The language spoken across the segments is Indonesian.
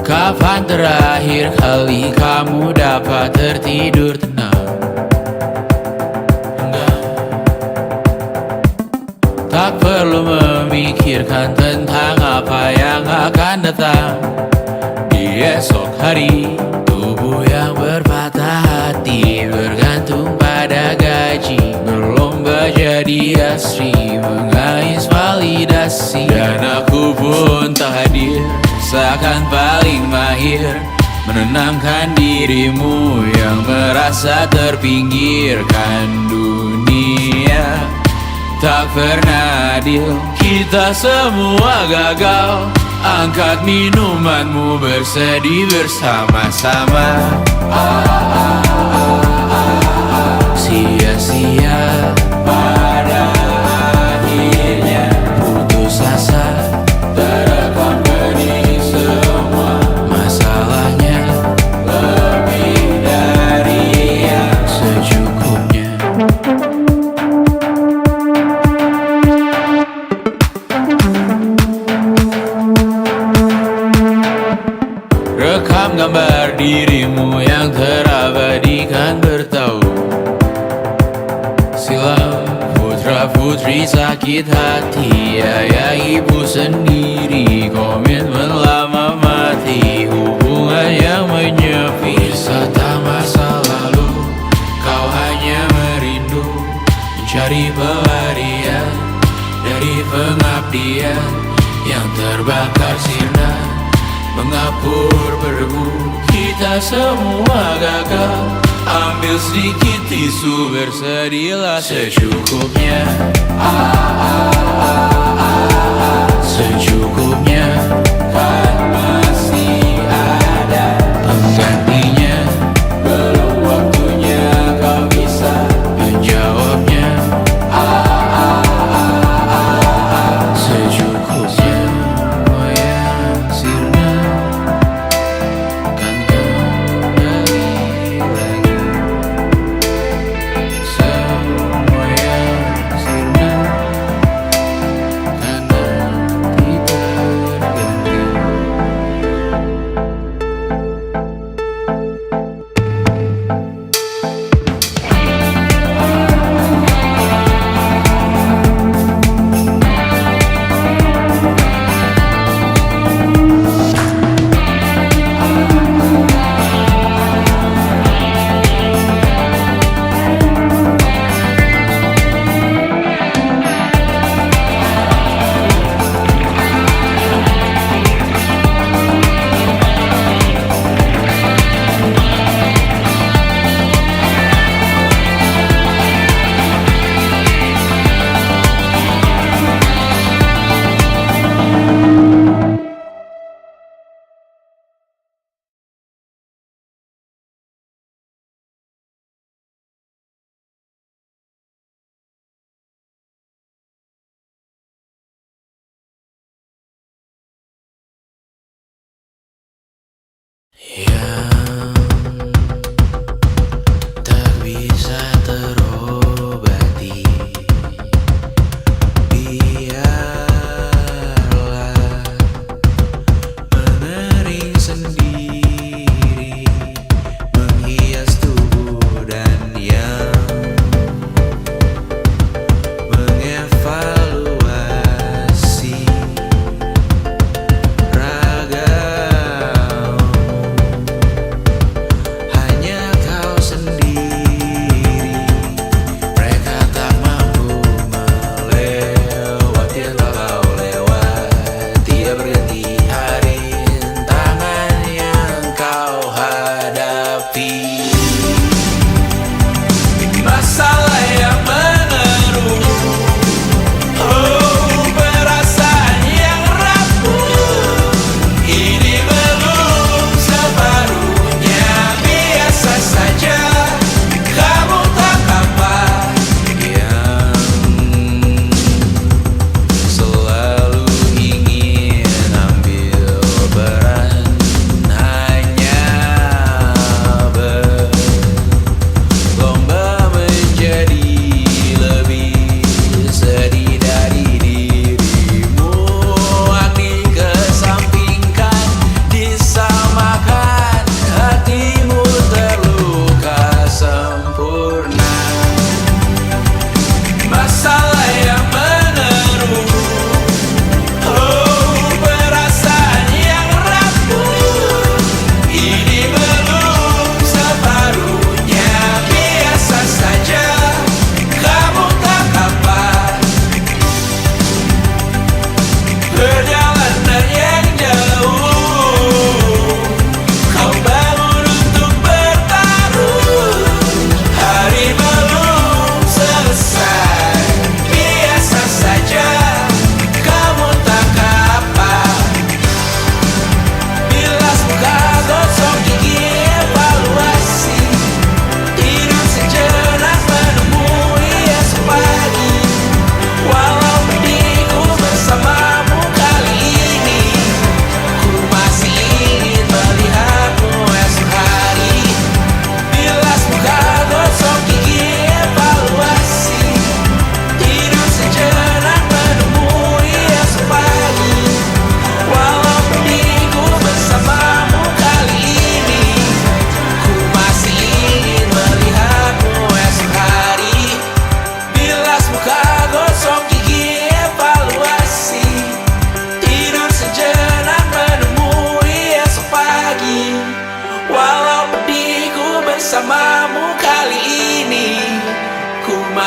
Kapan terakhir kali kamu dapat tertidur tenang? Enggak. Tak perlu memikirkan tentang apa yang akan datang di esok hari. Tubuh yang berpatah hati bergantung pada gaji, berlomba jadi asri, mengais validasi. Dan aku pun tak hadir, seakan paling mahir menenangkan dirimu yang merasa terpinggirkan dunia. Tak pernah adil, kita semua gagal. Angkat minumanmu, bersedih bersama-sama. Sia-sia pada akhirnya putus asa, terekam benih semua. Masalahnya lebih dari yang secukupnya. Rekam gambar dirimu yang terabadikan bertahun silam. Putra putri sakit hati, ayah ibu sendiri, komitmen lama mati, hubungan yang menyepi. Wisata masa lalu, kau hanya merindu, mencari pelarian dari pengabdian yang terbakar sirna, mengapur berdebu. Kita semua gagal. Ambil sedikit tisu, bersedihlah secukupnya. Secukupnya, kan masih ada penggantinya. Belum waktunya kau bisa menjawabnya. Secukupnya, yang sirna kan kembali lagi. Semua yang sirna kan nanti berganti. Yang tak bisa terobati, biarlah mengering sendiri, menghias tubuh dan yang mengevaluasi ragamu.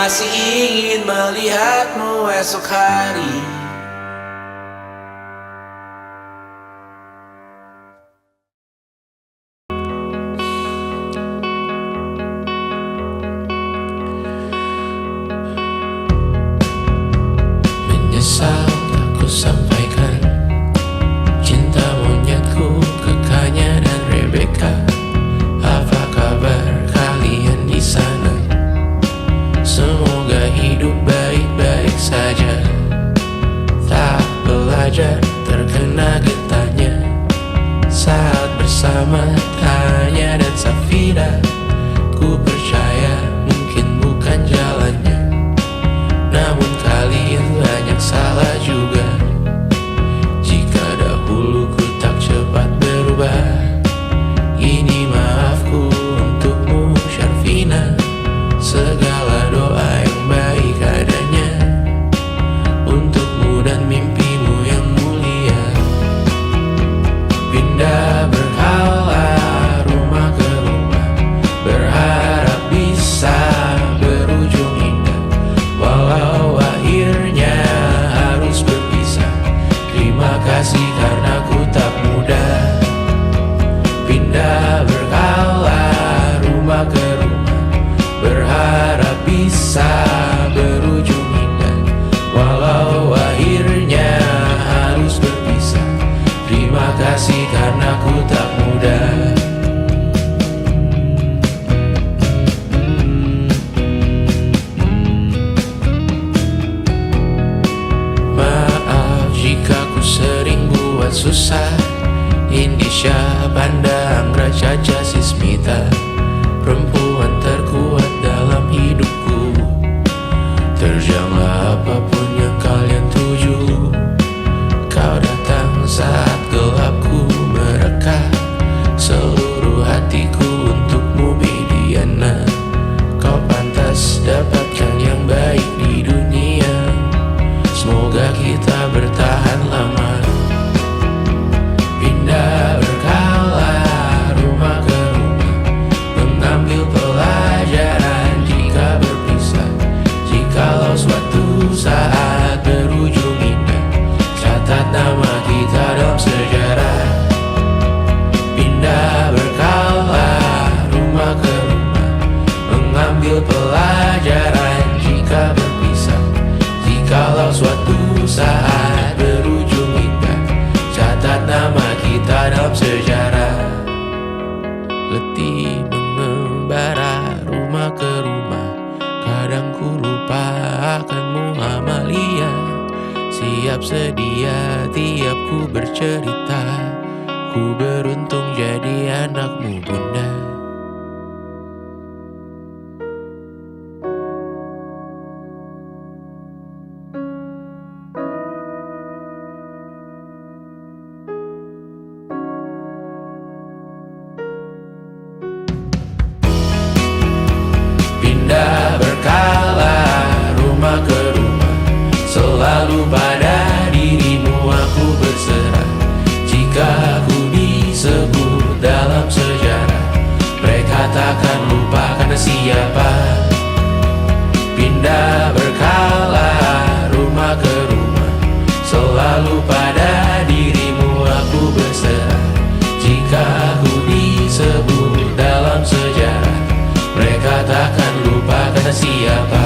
masih ingin melihatmu esok hari. Menyesal tak ku sampaikan cinta monyetku ke Kanya dan Rebecca. Apa kabar kalian di sana? Semoga hidup baik-baik saja. Tak belajar terkena getahnya saat bersama Tanya dan Safira. Ku percaya mungkin bukan jalannya, namun kalian banyak salah juga. Jika dahulu ku tak cepat berubah, ini maafku untukmu Syarfina. Segala doa yang baik adanya untukmu dan mimpimu yang mulia. Pindah berkala rumah ke rumah, berharap bisa berujung indah. Walau akhirnya harus berpisah, terima kasih karena ku tak mudah. Pindah berkala rumah ke rumah, berharap bisa berujung indah. Walau akhirnya harus berpisah, terima kasih karena ku tak mudah. Maaf jika ku sering buat susah. Indisha, Panda, Anggra, Caca, Sismita, perempuan terkuat dalam hidupku. Terjanglah apapun yang kalian tuju. Kau datang saat gelapku mereka. Seluruh hatiku untukmu Bidiana. Kau pantas dapatkan yang baik di dunia. Semoga kita bertahan lama. Pindah berkala rumah ke rumah, mengambil pelajaran jika berpisah. Jikalau suatu saat berujung indah, catat nama kita dalam sejarah. Pindah berkala rumah ke rumah, mengambil pelajaran jika berpisah. Jikalau suatu saat berujung indah, catat nama kita dalam sejarah. Letih mengembara rumah ke rumah, kadang ku lupa akanmu Amalia. Siap sedia tiap ku bercerita, ku beruntung jadi anakmu bunda. Pindah berkala rumah ke rumah, selalu pada dirimu aku berserah. Jika aku disebut dalam sejarah, mereka takkan lupa karena siapa. Pindah berkala rumah ke rumah, selalu pada dirimu aku berserah. Jika aku disebut dalam sejarah, mereka takkan lupa kata siapa.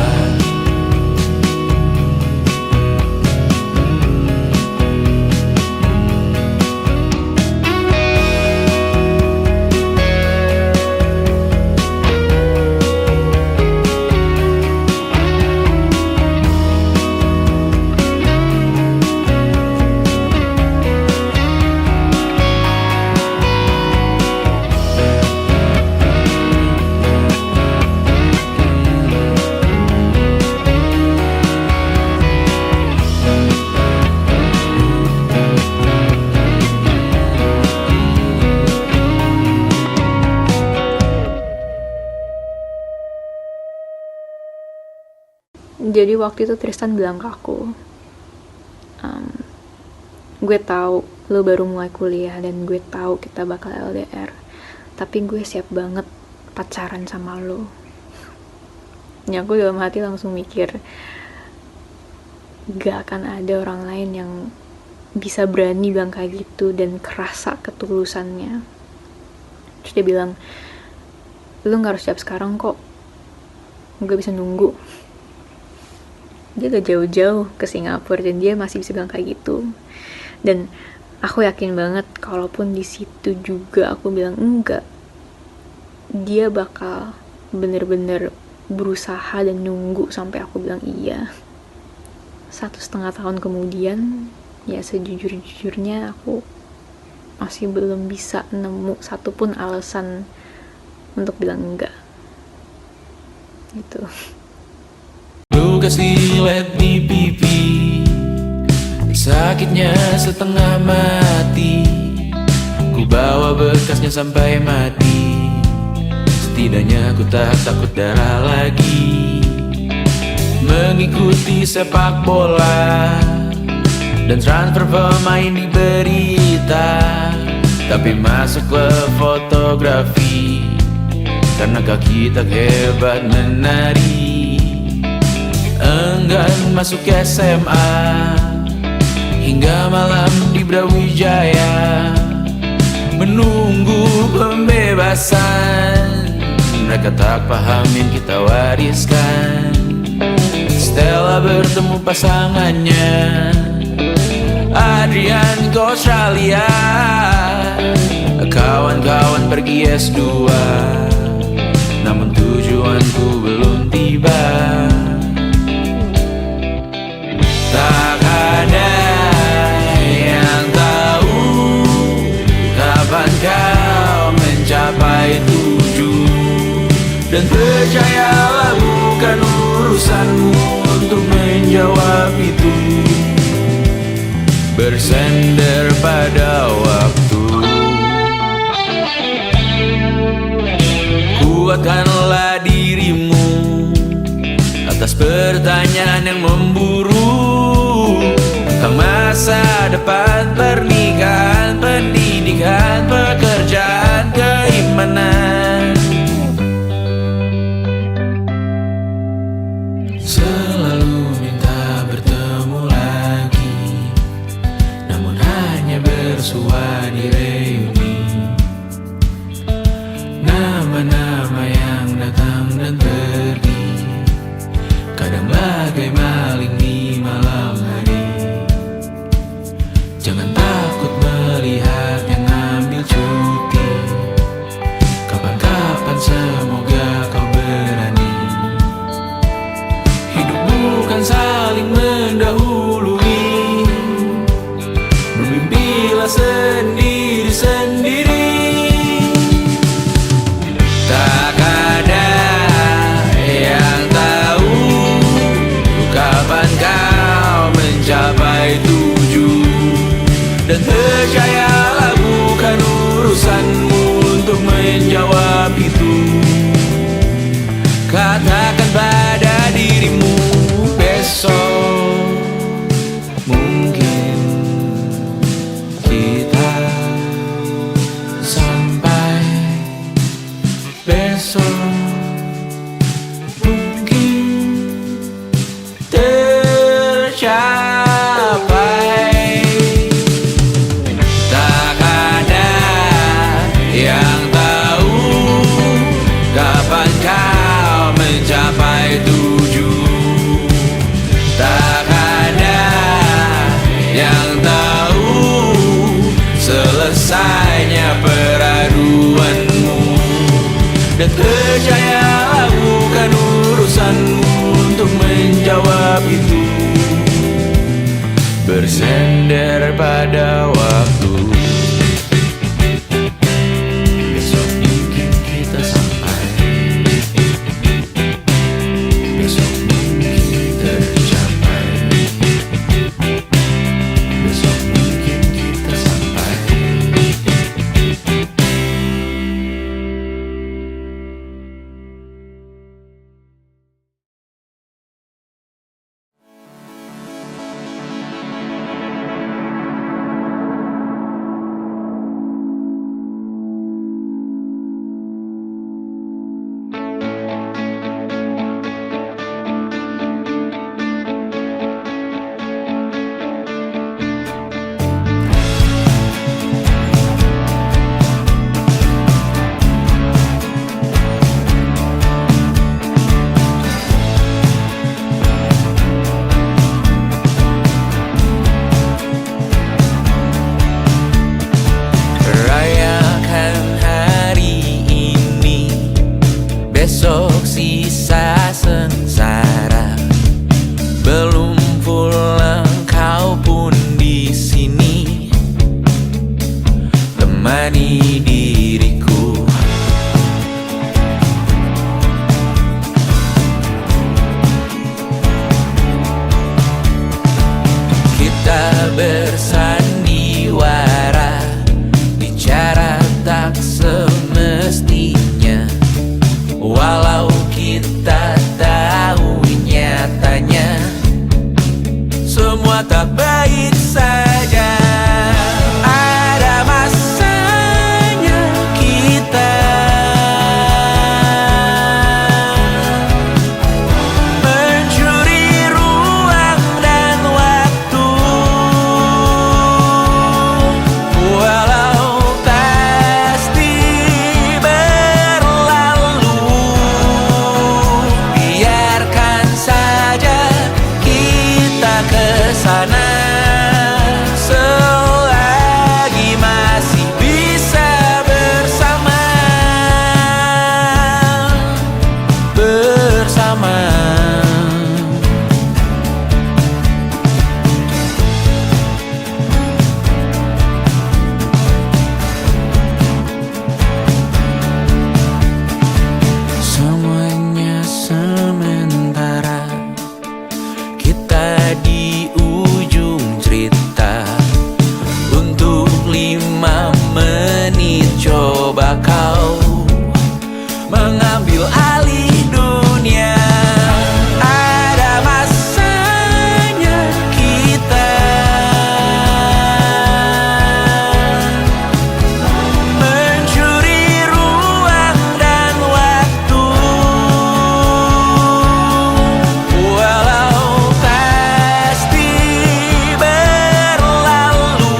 Jadi waktu itu Tristan bilang ke aku, gue tahu lo baru mulai kuliah dan gue tahu kita bakal LDR, tapi gue siap banget pacaran sama lo. Ya aku dalam hati langsung mikir, gak akan ada orang lain yang bisa berani bilang kayak gitu dan kerasa ketulusannya. Terus dia bilang, lu gak harus siap sekarang kok, gue bisa nunggu. Dia gak jauh-jauh ke Singapura dan dia masih bisa bilang kayak gitu. Dan aku yakin banget kalaupun di situ juga aku bilang enggak, dia bakal bener-bener berusaha dan nunggu sampai aku bilang iya. 1,5 tahun kemudian, ya sejujur-jujurnya aku masih belum bisa nemu satupun alasan untuk bilang enggak gitu. Lu kasih lihat di pipi, sakitnya setengah mati. Ku bawa bekasnya sampai mati. Setidaknya ku tak takut darah lagi. Mengikuti sepak bola dan transfer pemain di berita, tapi masuk ke fotografi karena kaki tak hebat menari. Enggan masuk SMA hingga malam di Brawijaya, menunggu pembebasan. Mereka tak paham yang kita wariskan. Stella bertemu pasangannya, Adrian ke Australia, kawan-kawan pergi S2, namun tujuanku belum tiba. Tak ada yang tahu kapan kau mencapai tujuh. Dan percayalah bukan urusanmu untuk menjawab itu. Bersender pada waktu. Kuatkanlah dirimu atas pertanyaan yang memburu tentang masa depan, pernikahan, pendidikan, pekerjaan, keimanan. Selalu minta bertemu lagi, namun hanya bersua di reuni. Nama-nama yang datang dan pergi, kadang bagai maling di malam hari. Jangan takut melihat yang ambil cuti, kapan-kapan semoga kau berani. Hidup bukan saling mendahului, bermimpilah sendiri-sendiri. Tak ada yang tahu kapan kau mencapai tujuh. Dan percayalah bukan urusanmu untuk menjawab itu. Katakan pada dirimu besok mungkin kita sampai, besok mungkin tercapai. Tak ada yang tahu kapan kau mencapai tujuh. semua tak baik saja. Ada masanya kita mencuri ruang dan waktu, walau pasti berlalu. Biarkan saja kita kesana selagi masih bisa bersama. Semuanya sementara, kita di ujung cerita. Untuk 5 menit coba kau mengambil alih dunia. Ada masanya kita mencuri ruang dan waktu, walau pasti berlalu.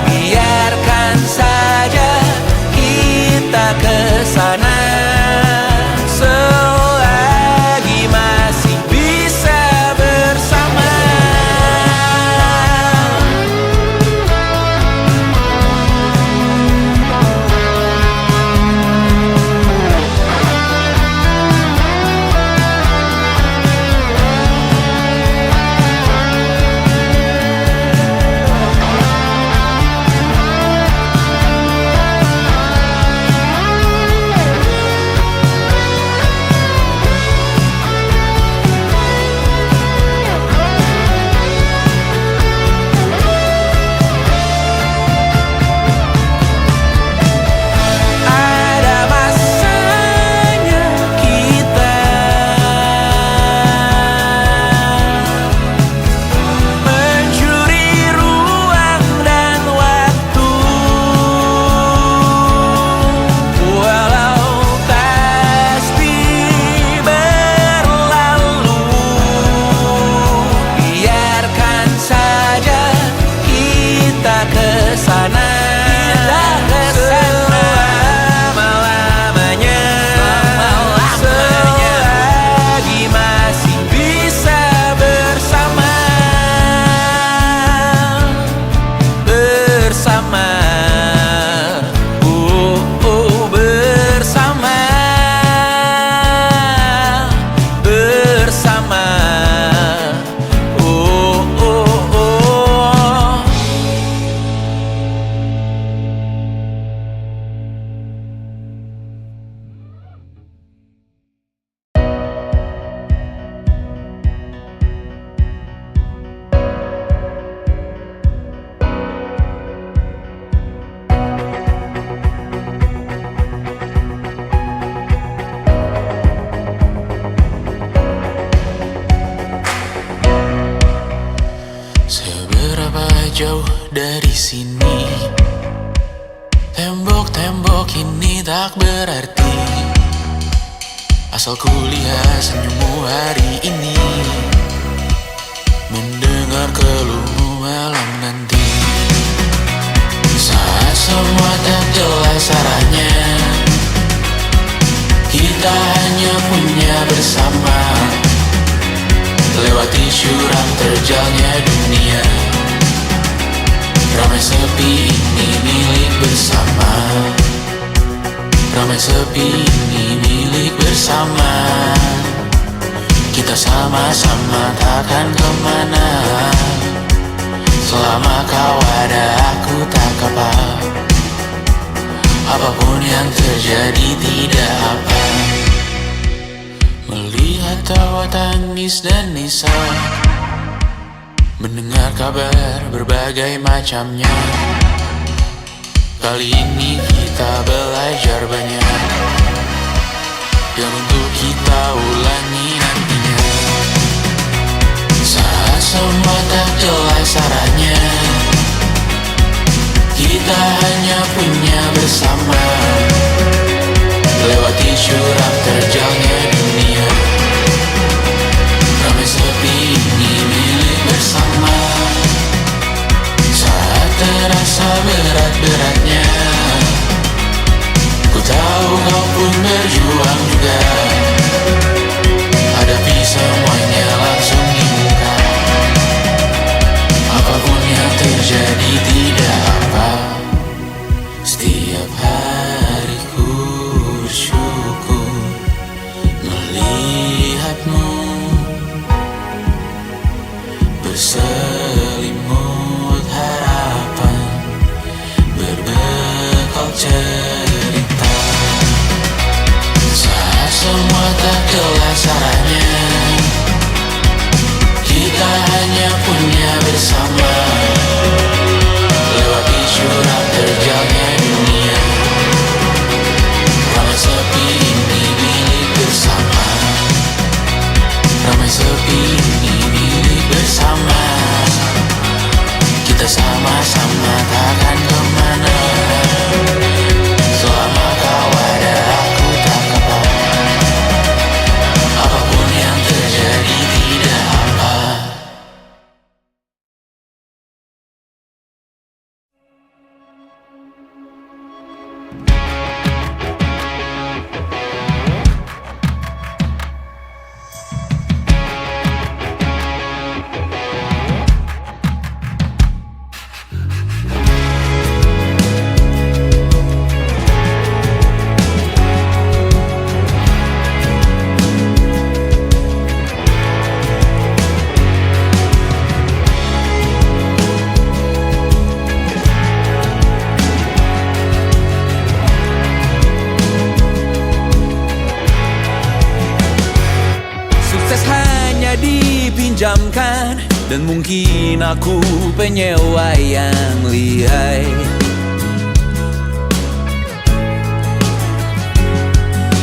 Biarkan saja kita kesana selagi masih bisa bersama. Ada masanya kita mencuri ruang dan waktu, walau pasti berlalu. Biarkan saja kita kesana selama-lamanya, selagi masih bisa bersama. Bersama, bersama, bersama, oh. Seberapa jauh dari sini, tembok-tembok ini tak berarti, asal kulihat senyummu hari ini, mendengar keluhmu malam nanti. Saat semua tak jelas arahnya, kita hanya punya bersama, lewati jurang terjalnya dunia. Ramai sepi ini milik bersama, ramai sepi ini milik bersama. Kita sama-sama takkan kemana, selama kau ada aku tak apa. Apapun yang terjadi tidak apa. Melihat tawa tangis dan nisa, mendengar kabar berbagai macamnya. Kali ini kita belajar banyak yang untuk kita ulangi nantinya. Saat berjuang juga. Hadapi semuanya langsung di muka. Apapun yang terjadi tidak apa. Setiap hari ku bersyukur melihatmu berselimut harapan, berbekal cerita. Saat semua tak jelas arahnya, kita hanya punya bersama. Lewati jurang terjalnya dunia, ramai sepi ini milik bersama. Ramai sepi ini milik bersama. Kita sama-sama takkan kemana. Selama kau ada aku tak apa. Apapun yang terjadi tidak apa. Sukses hanya dipinjamkan, dan mungkin aku penyewa yang lihai.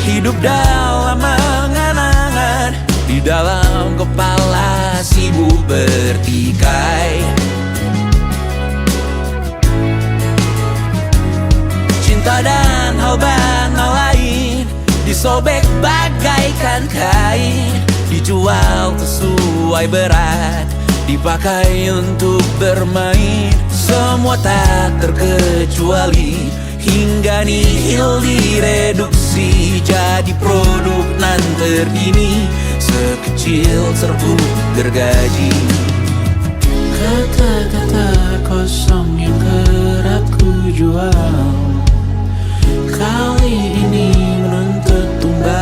Hidup dalam angan-angan, di dalam kepala sibuk bertikai. Cinta dan hal banal lain disobek bagaikan kain, dijual sesuai berat, dipakai untuk bermain. Semua tak terkecuali, hingga nihil direduksi jadi produk nan terdini, sekecil serbuk gergaji. Kata-kata kosong yang kerap ku jual, kali ini menuntut tumbal.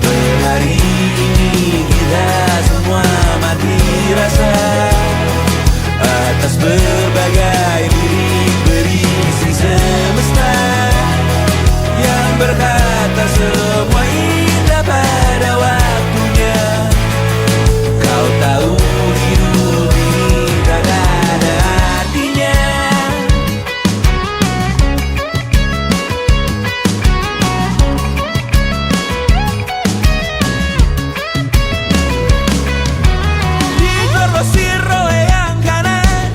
Berhari ini kita semua mati rasa atas berbagai lirik berisi semesta yang berkata semua indah pada waktunya. Kau tahu hidup ini tak ada artinya. Digrosir oleh yang kanan,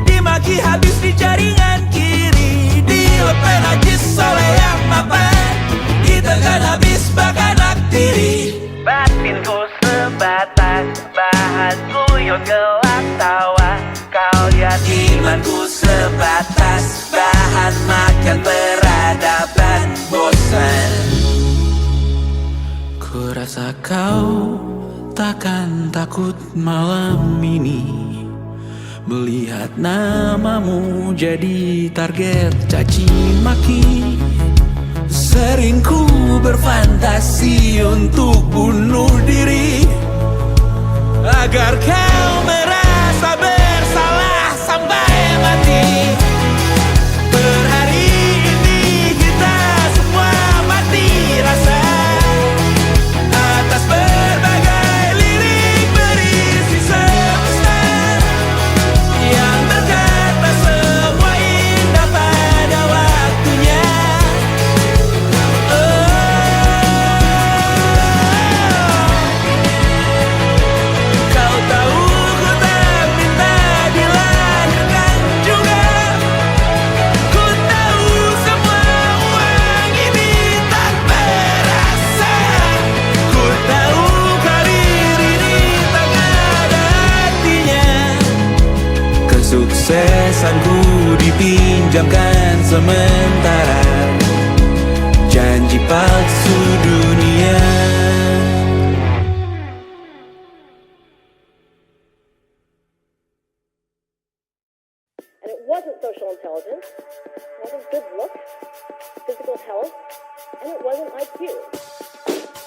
dimaki habis di jaringan kiri, dilepeh najis oleh yang mapan, ditekan habis bahkan aktiri. Batinku sebatas bahan guyon gelap tawa, kau lihat imanku sebatas bahan makan peradaban bosan. Ku rasa kau takkan takut malam ini melihat namamu jadi target caci maki. Sering ku berfantasi untuk bunuh diri agar kau merasa bersalah sampai mati. Per hari ini kita semua mati rasa atas berbagai lirik berisi semesta yang berkata semua indah pada waktunya. Kau tahu sementara, janji palsu dunia. And it wasn't social intelligence, it wasn't good looks, physical health, and it wasn't IQ.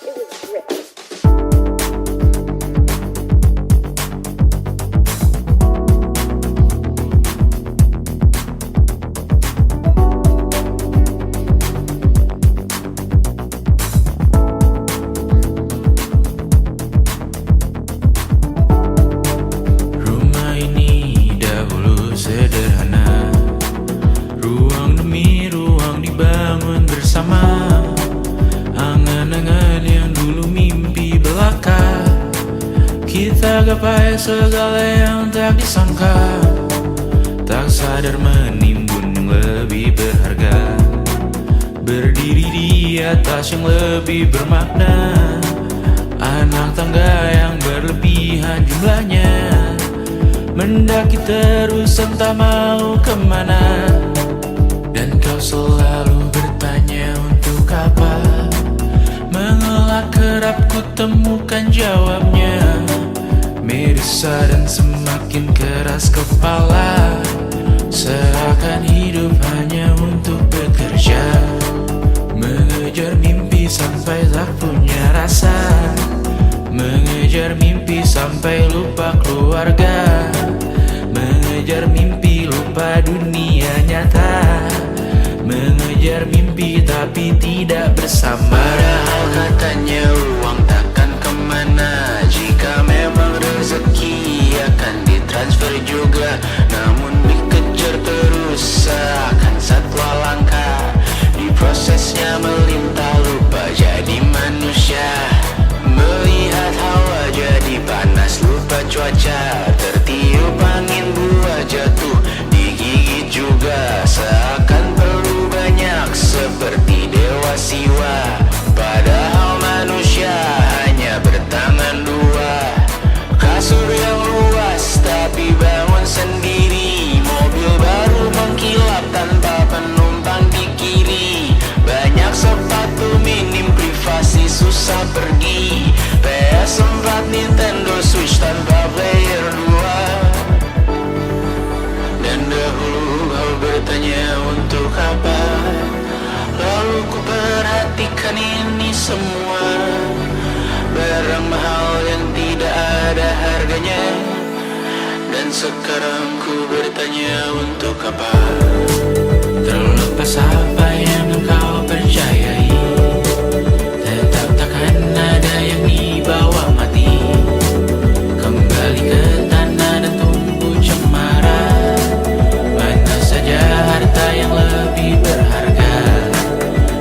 It was grit. Rumah ini dahulu sederhana, ruang demi ruang dibangun bersama. Angan-angan yang dulu mimpi belaka, kita gapai segala yang tak disangka. Tak sadar menimbun yang lebih berharga, berdiri di atas yang lebih bermakna. Anak tangga yang berlebihan jumlahnya, mendaki terus entah mau kemana. Dan kau selalu bertanya untuk apa, mengelak kerap ku temukan jawabnya. Merisa dan semakin keras kepala, seakan hidup hanya untuk bekerja, mengejar mimpi sampai tak punya rasa, mengejar mimpi sampai lupa keluarga, mengejar mimpi lupa dunia nyata, mengejar mimpi tapi tidak bersama. Padahal katanya uang takkan kemana, jika memang rezeki akan ditransfer juga. Namun dikejar terus seakan satwa langka, di prosesnya melintah lupa jadi manusia. Melihat hawa jadi panas lupa cuaca, tertiup angin buah jatuh digigit juga. Seakan perlu banyak seperti dewa siwa, padahal manusia hanya bertangan dua. Kasur yang luas tapi bangun sendiri, mobil baru mengkilap tanpa penumpang di kiri. Banyak sepatu minim privasi susah pergi, PS4 Nintendo Switch tanpa player 2. Dan dahulu kau bertanya untuk apa, lalu ku perhatikan ini semua. Barang mahal yang tidak ada harganya, dan sekarang ku bertanya untuk apa. Terlepas apa yang engkau percayai, tetap takkan ada yang dibawa mati. Kembali ke tanah dan tumbuh cemara, mana saja harta yang lebih berharga.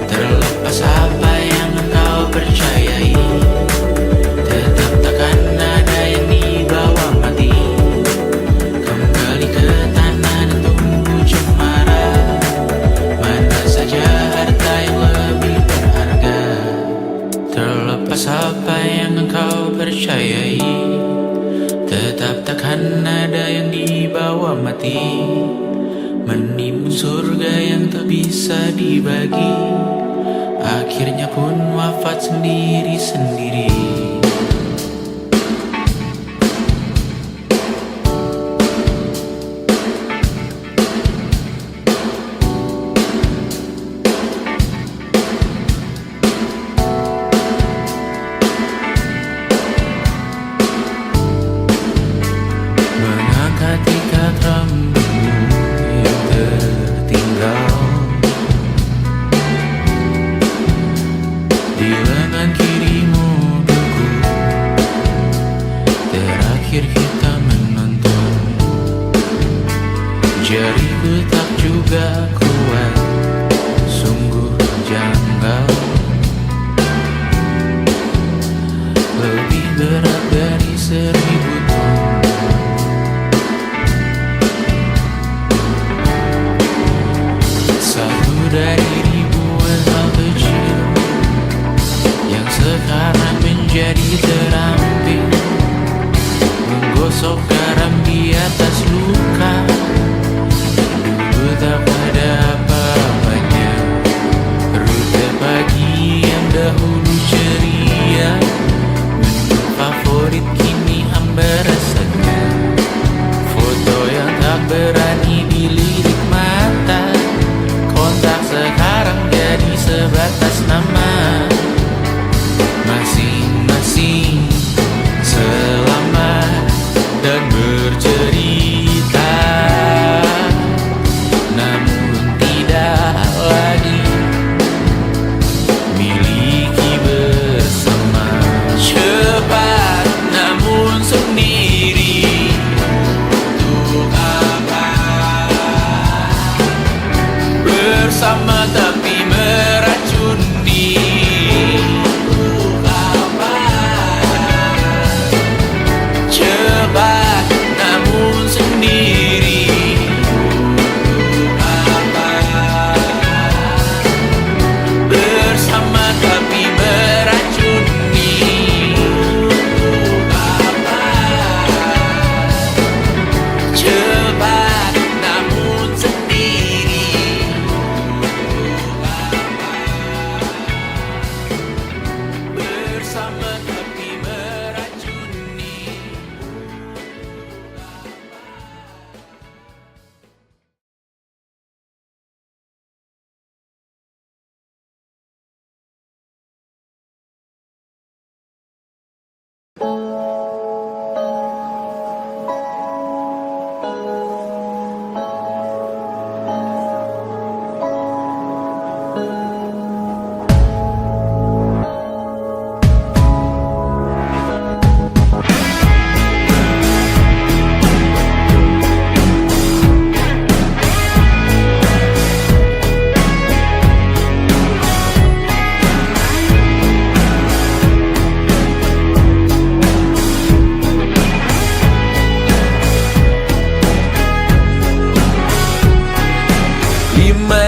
Terlepas apa yang engkau percayai, tetap takkan ada yang dibawa mati. Kembali ke tanah dan tumbuh cemara, mana saja harta yang lebih berharga. Terlepas apa yang engkau percayai, tetap takkan ada yang dibawa mati. Menimbun surga yang tak bisa dibagi, akhirnya pun wafat sendiri-sendiri. Mengangkat ikat rambutmu yang tertinggal di lengan kirimu beku. Terakhir kita menonton, jariku tak juga kuat, sungguh janggal. Lebih berat dari 1000 ton. Satu dari ribuan hal kecil yang sekarang menjadi terampil, menggosok garam di atas luka. Dulu tak ada apa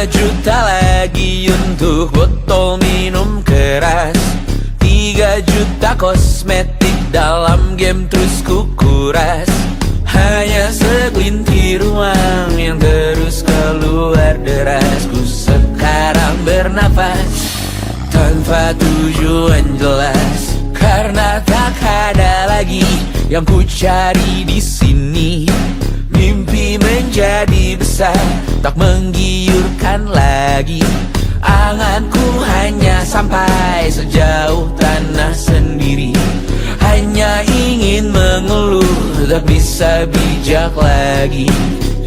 Juta lagi untuk botol minum keras, 3 juta kosmetik dalam game terus kukuras. Hanya segelintir uang yang terus keluar deras. Ku sekarang bernafas tanpa tujuan jelas, karena tak ada lagi yang ku cari di sini. Mimpi menjadi besar, tak menggiurkan lagi. Anganku hanya sampai sejauh tanah sendiri. Hanya ingin mengeluh, tak bisa bijak lagi.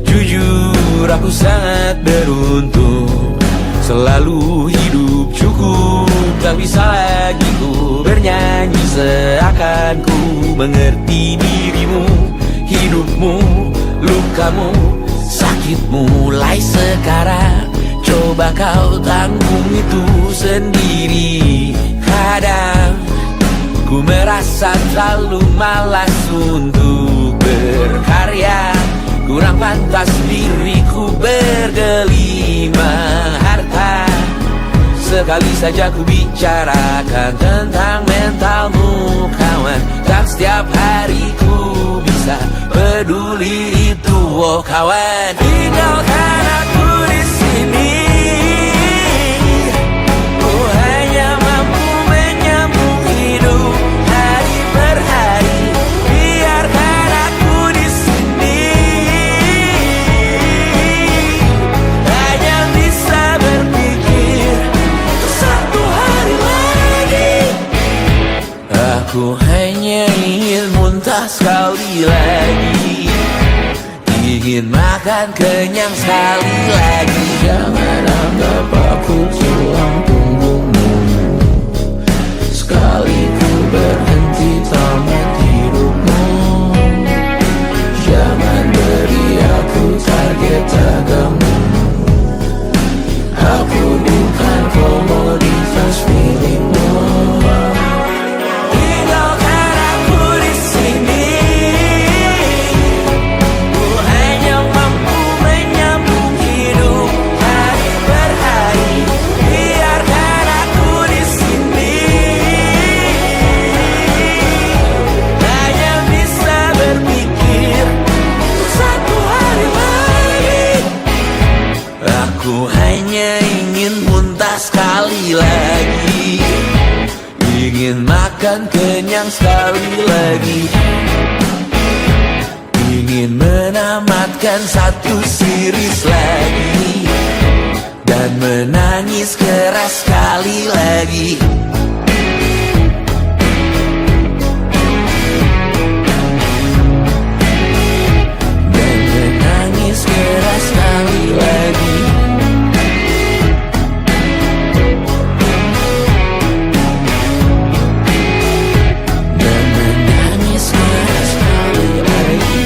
Jujur aku sangat beruntung, selalu hidup cukup. Tak bisa lagi ku bernyanyi seakan ku mengerti dirimu. Hidupmu, lukamu, sakitmu mulai sekarang. Coba kau tanggung itu sendiri. Kadang ku merasa terlalu malas untuk berkarya. Kurang pantas diriku bergelima harta. Sekali saja ku bicarakan tentang mentalmu kawan. Tak setiap hari ku bisa peduli itu, oh kawan. Tinggalkan aku di sini. Ku hanya mampu menyambung hidup hari per hari. Biarkan aku di sini. Hanya bisa berpikir untuk satu hari lagi. Aku hanya ingin muntah sekali lagi, ingin makan kenyang sekali lagi. Jangan anggap aku tulang punggungmu. Sekali ku berhenti tamat hidupmu. Jangan beri aku target daganmu. Aku bukan komoditas milikmu. Tinggalkan aku di sini. Ku hanya mampu menyambung hidup hari per hari. Biarkan aku di sini. Hanya bisa berpikir untuk satu hari lagi. Aku hanya ingin muntah sekali lagi, ingin makan kenyang sekali lagi, ingin menamatkan satu series lagi, dan menangis keras sekali lagi. Dan menangis keras sekali lagi. Dan menangis keras sekali lagi.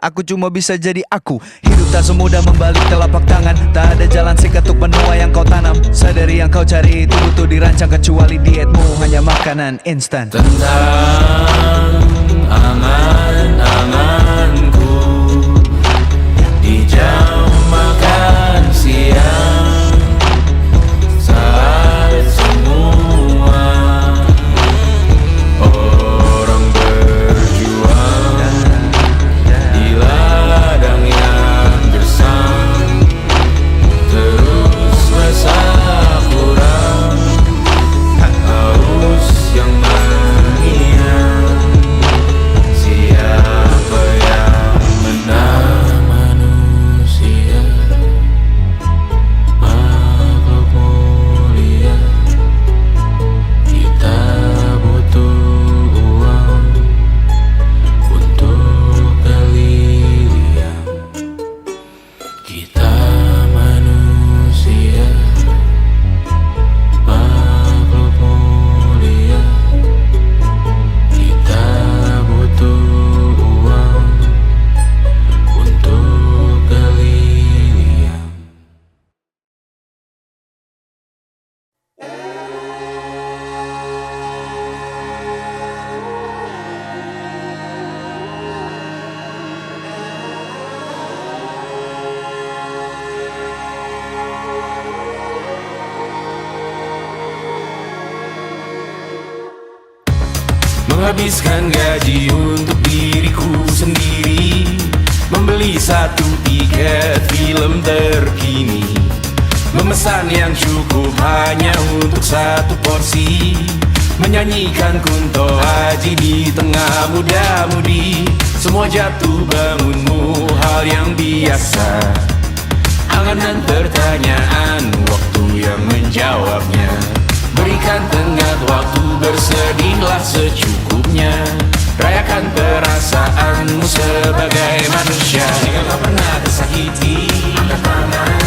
Aku cuma bisa jadi aku. Hidup tak semudah membalik telapak tangan. Tak ada jalan seketuk benua yang kau tanam. Sadari yang kau cari itu butuh dirancang. Kecuali dietmu hanya makanan instan. Tentang angan-anganku di jam makan siang, saat semua orang berjuang di ladang yang gersang, terus basah kurang haus yang menghina. Siapa yang menang manusia? Apa mulia? Kita butuh uang untuk keliling. Kita manusia. Apa mulia? Kita butuh uang untuk keliling. Menghabiskan gaji untuk diriku sendiri, membeli satu tiket film terkini, memesan yang cukup hanya untuk satu porsi, menyanyikan kunto haji di tengah muda-mudi. Semua jatuh bangunmu hal yang biasa, angan dan pertanyaan, waktu yang menjawabnya. Berikan tenggat waktu, bersedihlah secukupnya. Rayakan perasaanmu sebagai manusia. Jika kau pernah tersakiti, angkat tangan.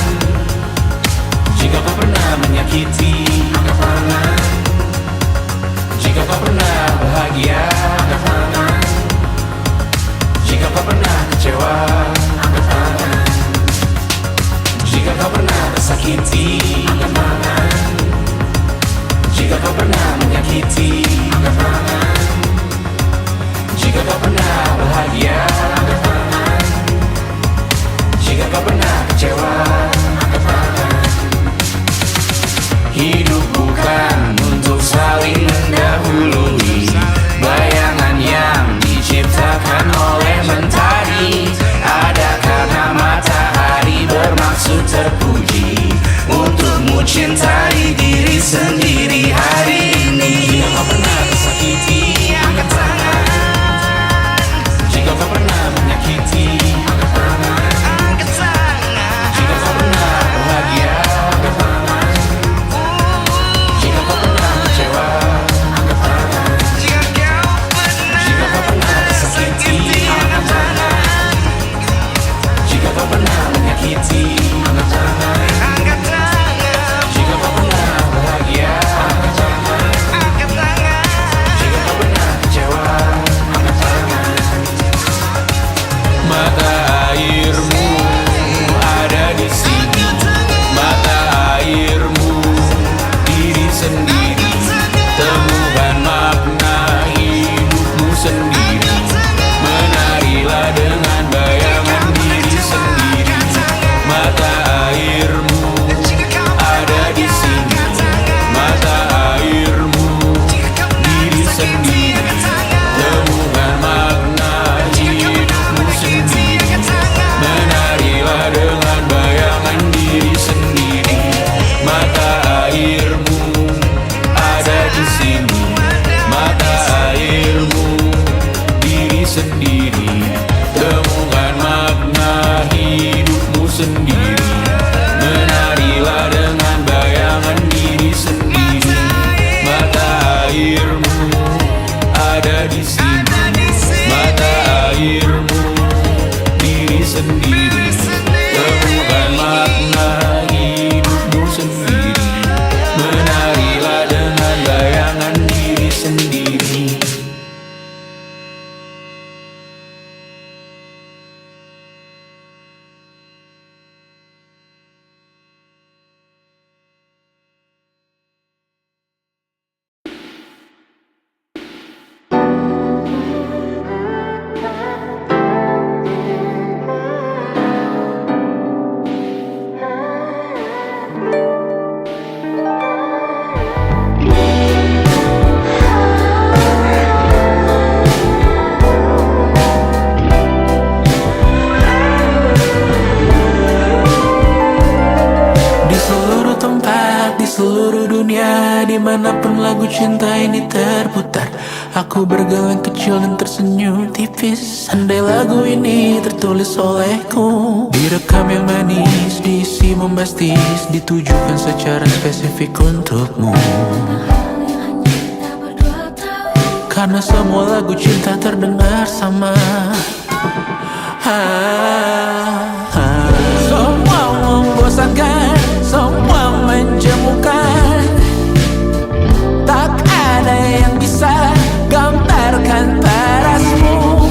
Jika kau pernah menyakiti, angkat tangan. Jika kau pernah bahagia, angkat tangan. Jika kau pernah kecewa, angkat tangan. Jika kau pernah tersakiti, angkat tangan. Jika kau pernah menyakiti, angkat tangan. Jika kau pernah bahagia, angkat tangan. Jika kau pernah kecewa, angkat tangan. Hidup bukan untuk saling mendahului, bayangan yang diciptakan oleh mentari. Ada karena matahari bermaksud terpuji, untukmu cintai diri sendiri hari ini. Jika kau pernah tersakiti, angkat tangan. Jika kau pernah menyakiti, angkat tangan. Jika kau pernah bahagia, angkat tangan. Jika kau pernah kecewa, angkat tangan. Jika kau pernah tersakiti, angkat tangan. Jika kau pernah menyakiti, angkat tangan. Jika kau pernah bahagia, seluruh dunia, dimanapun lagu cinta ini terputar, aku bergeleng kecil dan tersenyum tipis. Andai lagu ini tertulis olehku, direkam yang manis, diisi bombastis, ditujukan secara spesifik untukmu. Karena semua lagu cinta terdengar sama. Semua membosankan, semua menjemukan, tak ada yang bisa gambarkan parasmu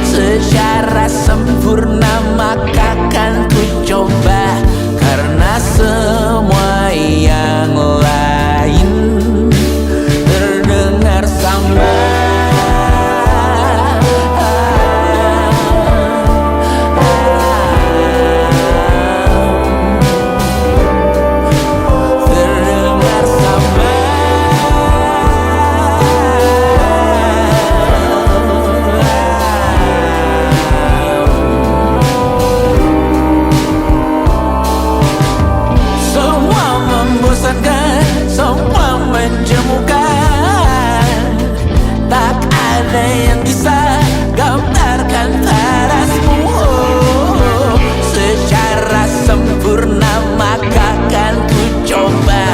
secara sempurna, maka kan ku coba. Karena semua yang lain terdengar sama. Semua menjemukan, tak ada yang bisa gambarkan parasmu secara sempurna, maka kan ku coba.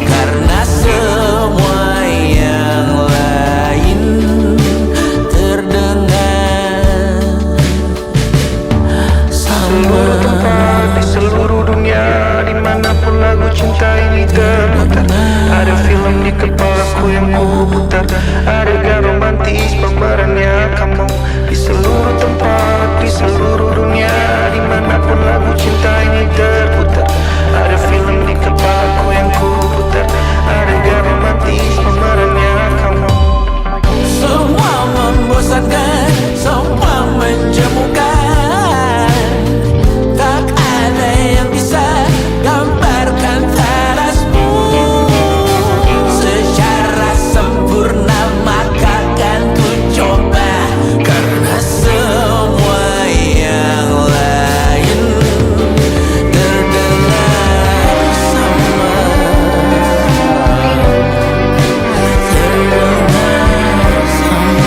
Karena semua yang lain terdengar sama. Di seluruh dunia, dimanapun lagu cinta ini terputar, ada film di kepalaku yang ku putar, adegan romantis pemerannya kamu. Di seluruh tempat, di seluruh dunia, dimanapun lagu cinta ini terputar, ada film di kepalaku yang ku putar, adegan romantis pemerannya kamu. Semua membosankan, semua menjemukan, tak ada yang bisa gambarkan parasmu secara sempurna, maka kan ku coba. Karena semua yang lain terdengar sama. Terdengar sama.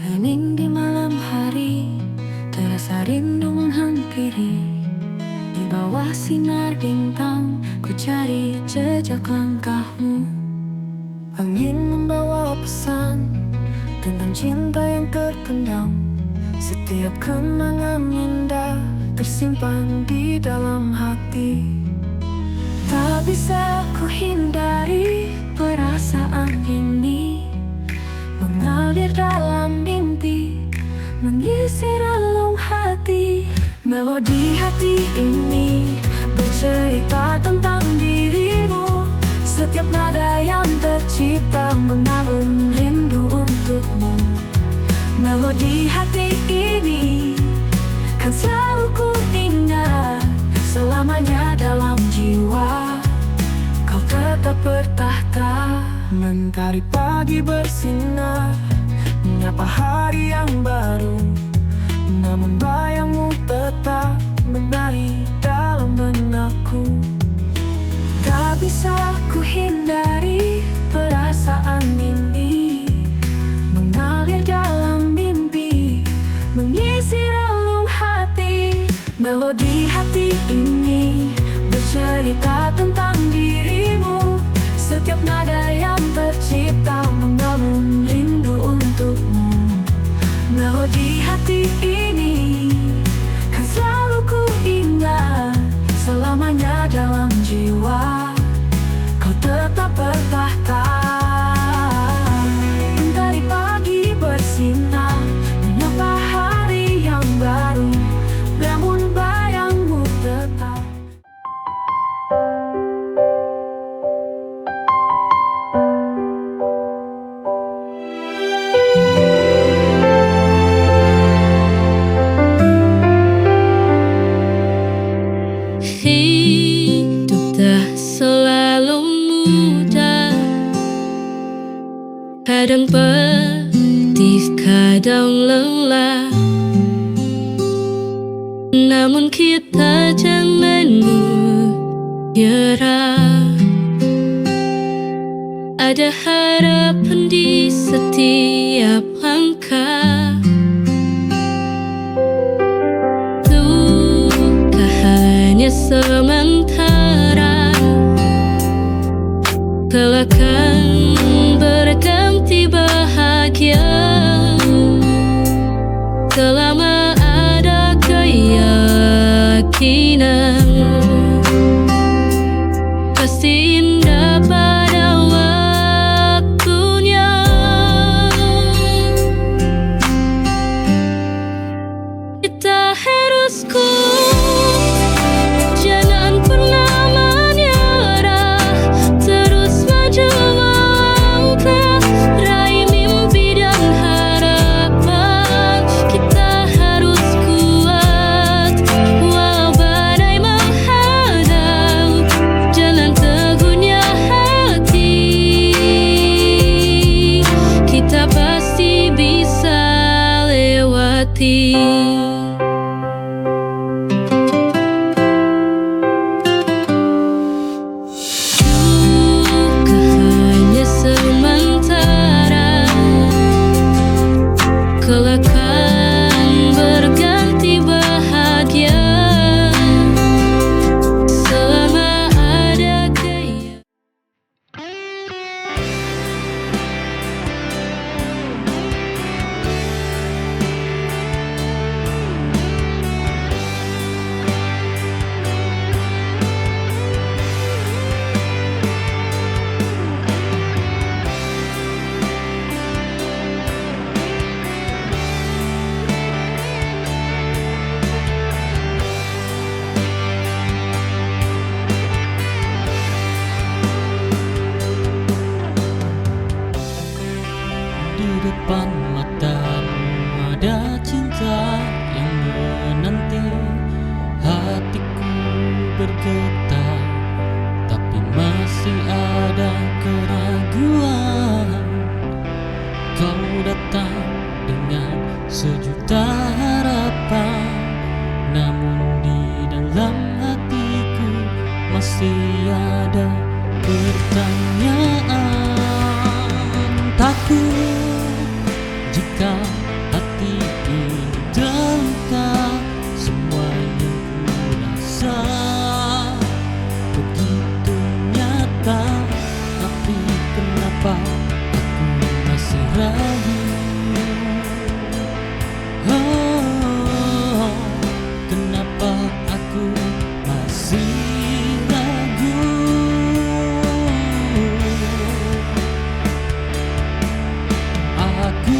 Hening di malam hari, terasa rindu menghampiri. Di bawah sinar bintang, ku cari jejak langkahmu. Angin membawa pesan tentang cinta yang terpendam. Setiap kenangan indah tersimpan di dalam hati. Tak bisa ku hindari perasaan ini, mengalir dalam mimpi, mengisi relung hati. Melodi hati ini bercerita tentang dirimu, tercipta mengalun rindu untukmu. Melodi hati ini kan selalu ku ingat, selamanya dalam jiwa kau tetap bertahta. Mentari pagi bersinar menyapa hari yang baru, namun bayangmu tetap menari dalam benakku. Tak bisa ku hindari perasaan ini, mengalir dalam mimpi, mengisi relung hati. Melodi hati ini bercerita tentang dirimu, setiap nada yang tercipta mengalun rindu untukmu. Melodi hati ini kan selalu ku ingat, selamanya dalam jiwa kau tetap bertahta. Mentari pagi bersinar menyapa hari yang baru, namun bayangmu tetap. Hidup tak selalu mudah, kadang pedih, kadang lelah. Namun kita jangan menyerah, ada harapan di setiap langkah. Duka hanya sementara, kelak akan berganti bahagia. Selama ada keyakinan, pasti indah pada waktunya. Kita harus kuat, jangan pernah menyerah, terus maju melangkah, raih mimpi dan harapan. Kita harus kuat, walau badai menghadang, jalan teguhnya hati. Kita pasti bisa lewati. Duka hanya sementara, kelak akan berganti bahagia. Selama ada keyakinan. Di depan matamu ada cinta yang menanti, hatiku bergetar, tapi masih ada keraguan. Kau datang dengan sejuta harapan, namun di dalam hatiku masih ada pertanyaan. Takut jika hati ini terluka, semua yang ku rasa begitu nyata. Tapi kenapa aku masih ragu? Oh, kenapa aku masih ragu? Aku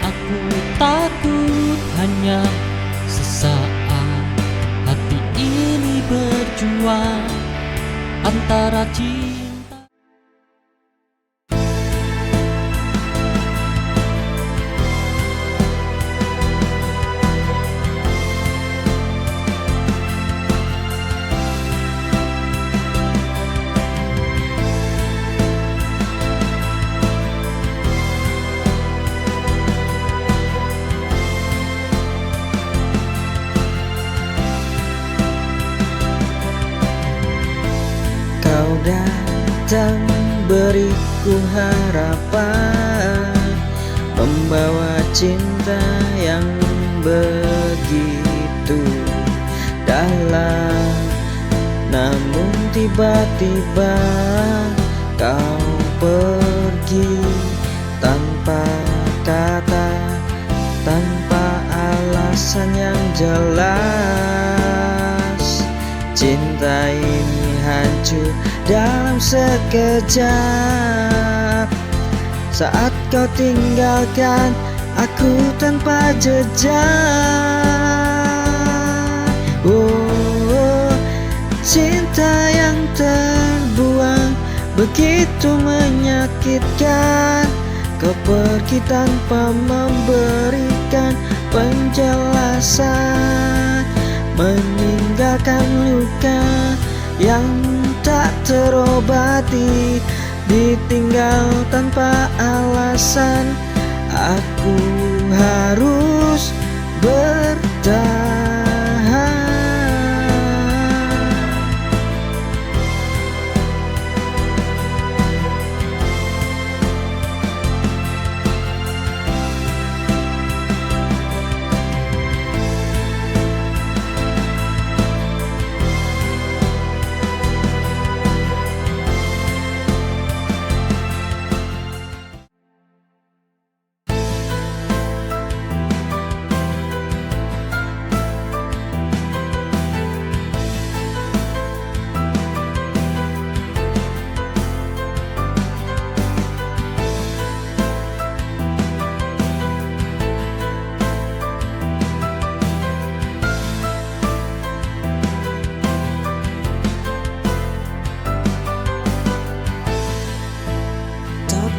aku takut hanya sesaat. Hati ini berjuang antara cinta. Kau datang beriku harapan, membawa cinta yang begitu dalam. Namun tiba-tiba kau pergi tanpa kata, tanpa alasan yang jelas. Cinta ini hancur dalam sekejap. Saat kau tinggalkan aku tanpa jejak. Oh, cinta yang terbuang begitu menyakitkan. Kau pergi tanpa memberikan penjelasan, meninggalkan luka yang tak terobati, ditinggal tanpa alasan. Aku harus bertahan.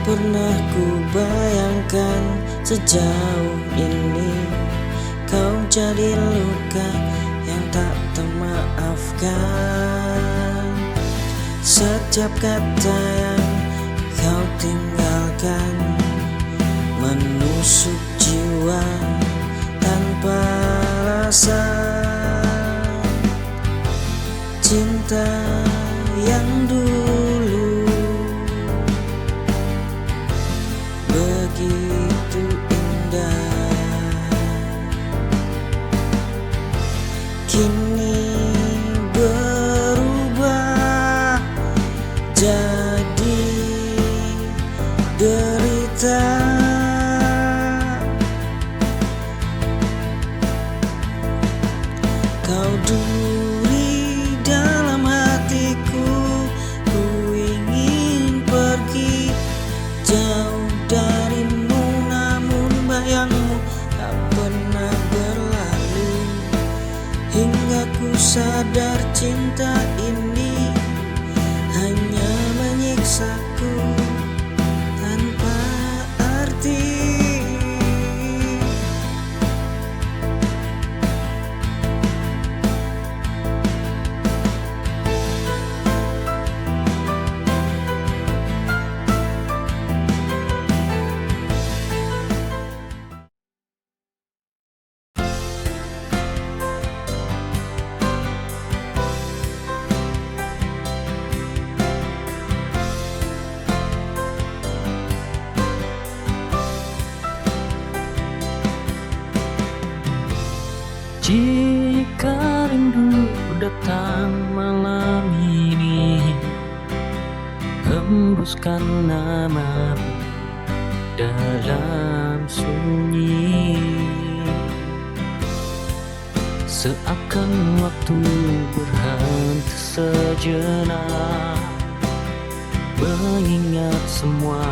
Pernah ku bayangkan sejauh ini kau jadi luka yang tak termaafkan. Setiap kata yang kau tinggalkan menusuk jiwa tanpa rasa. Cinta yang dulu begitu indah, kini berubah jadi derita. Kau duri dalam hatiku, ku ingin pergi jauh darimu, namun bayangmu tak pernah berlalu. Hingga ku sadar cinta ini hanya menyiksaku tanpa arti. Jika rindu datang malam ini, hembuskan namamu dalam sunyi. Seakan waktu berhenti sejenak, mengingat semua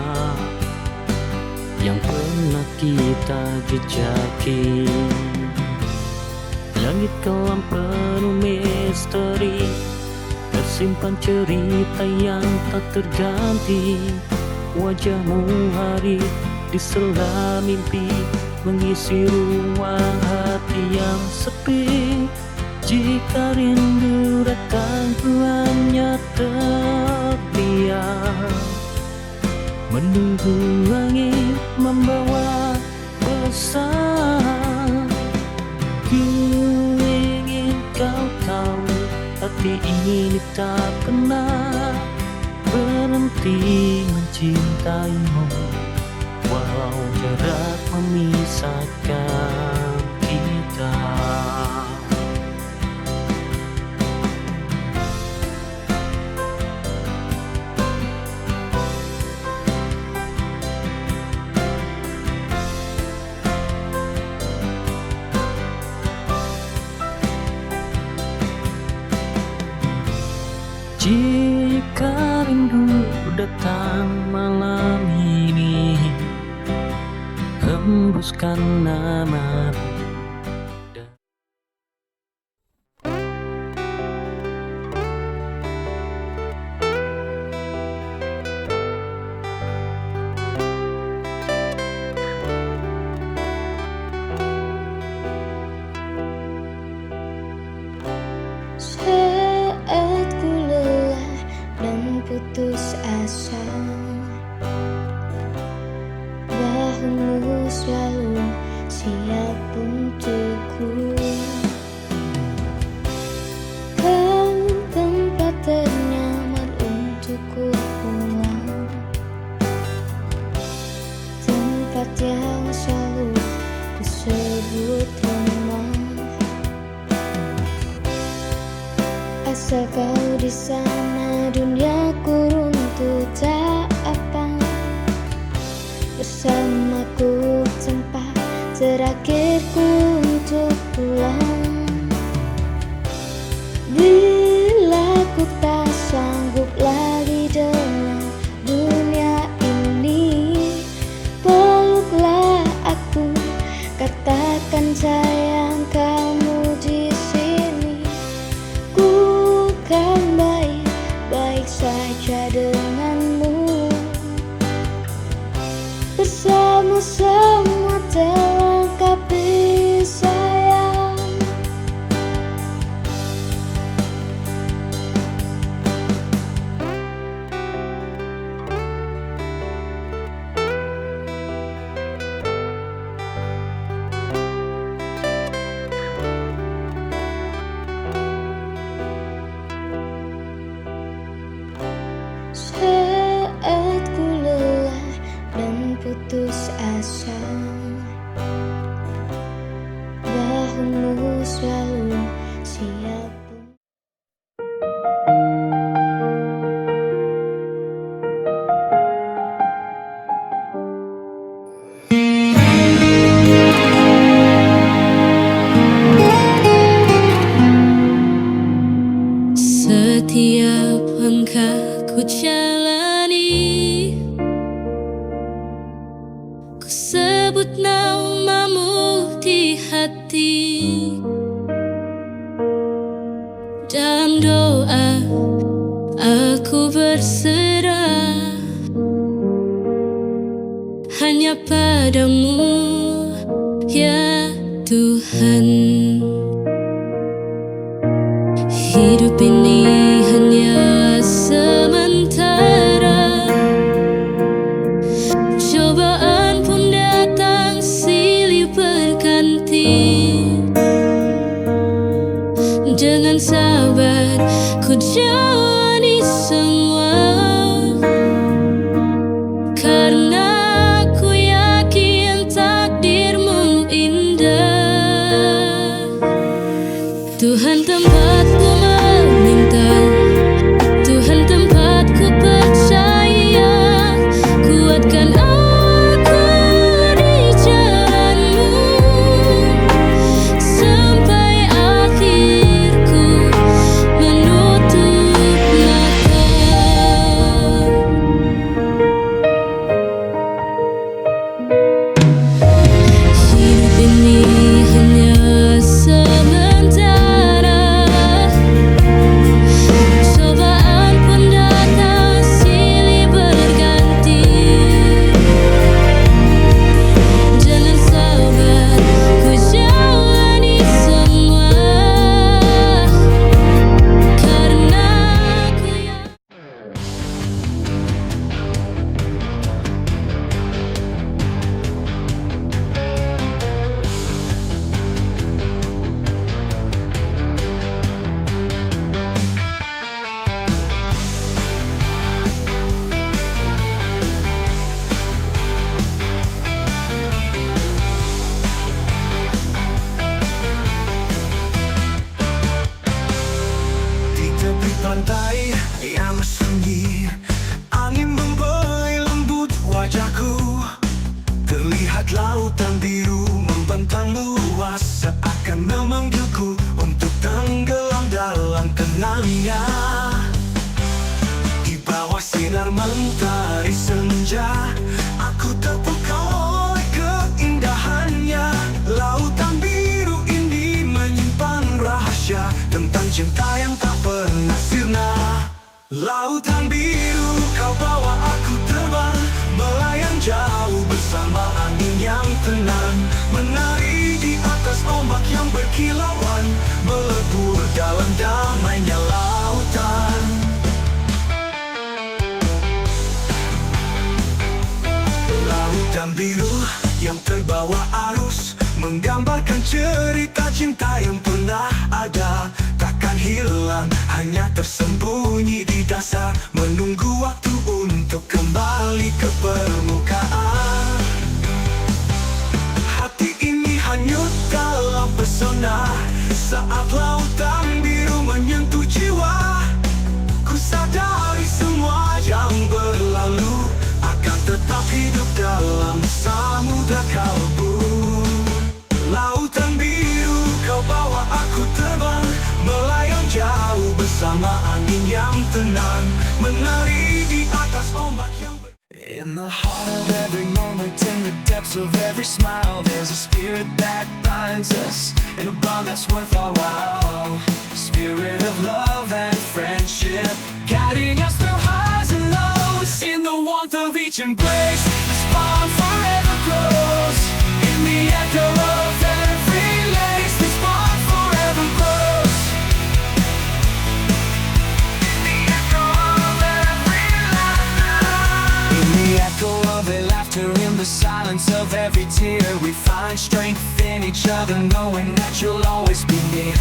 yang pernah kita jejaki. Langit kelam penuh misteri, tersimpan cerita yang tak terganti. Wajahmu hari di sela mimpi, mengisi ruang hati yang sepi. Jika rindu datang ku hanya terdiam, menunggu angin membawa pesan. Ku ingin kau tahu, hati ini tak pernah berhenti mencintaimu, walau jarak memisahkan kita. Jika rindu datang malam ini, hembuskan namamu. Saat ku lelah dan putus asa, bahumu selalu siap untukku. Kau tempat ternyaman untukku pulang, tempat yang selalu disebut rumah. Asal kau di sana, duniaku runtuh tak apa. Bersamaku tempat terakhirku untuk pulang. Bila ku tak sanggup lagi dengan dunia ini, peluklah aku, katakan sayang kamu di sini. Ku kan baik-baik saja denganmu, bersama semua terlengkapi sayang. Saat ku lelah dan putus asa, bahumu selalu siap. Setiap langkah ku jalani, ku sebut namamu di hati. Dalam doa aku berserah hanya padamu, ya Tuhan. Hidup ini hanya sementara, cobaan pun datang silih berganti. Dengan sabar ku jalani semua, karena ku yakin takdirmu indah. Tuhan tempatku meminta, Tuhan tempatku percaya, kuatkan aku di jalanmu sampai akhirku menutup pantai yang sunyi, angin membelai lembut wajahku. Terlihat lautan biru membentang luas, seakan memanggilku untuk tenggelam dalam tenangnya. Di bawah sinar mentari senja, aku terpukau oleh keindahannya. Lautan biru ini menyimpan rahasia tentang cinta yang tak pernah sirna. Lautan biru, kau bawa aku terbang, melayang jauh bersama angin yang tenang, menari di atas ombak yang berkilauan, melebur dalam damainya lautan. Lautan biru yang terbawa arus, menggambarkan cerita cinta yang pernah ada, takkan hilang, hanya tersembunyi di dasar, menunggu waktu untuk kembali ke permukaan. Hati ini hanyut dalam pesona saat lautan biru menyentuh jiwa. Ku sadari semua yang berlalu akan tetap hidup dalam samudra kalbu. Lautan biru, kau bawa aku terbang, melayang jauh bersama angin yang tenang, menari di atas ombak yang In the heart of every moment, in the depths of every smile, there's a spirit that binds us in a bond that's worth our while. Spirit of love and friendship, guiding us through highs and lows. In the warmth of each embrace, this bond forever grows. In the echo of every lace, this bond forever grows. In the echo of every laughter, in the echo of a laughter, in the silence of every tear, we find strength in each other, knowing that you'll always be near.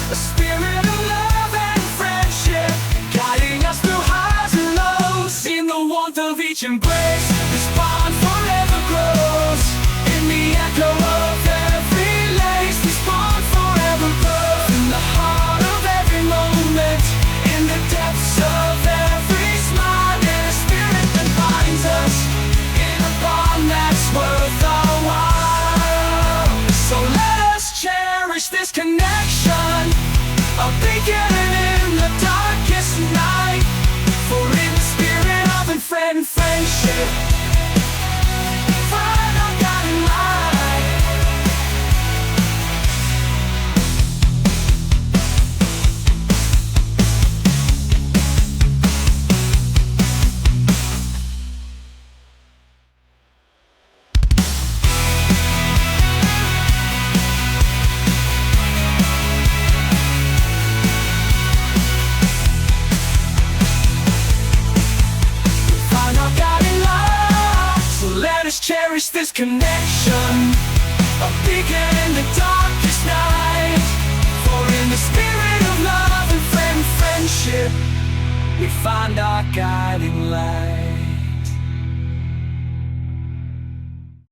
A spirit of love and friendship, guiding us through highs and lows. In the warmth of each embrace, this bond forever grows. In the echo of every lace, this bond forever grows. In the heart of every moment, in the depths of every smile, there's a spirit that binds us in a bond that's worth our while. So let us cherish this connection, a beacon in the darkest night. For in the spirit of friendship, find our guiding light. Cherish this connection, a beacon in the darkest night. For in the spirit of love and friendship, we find our guiding light.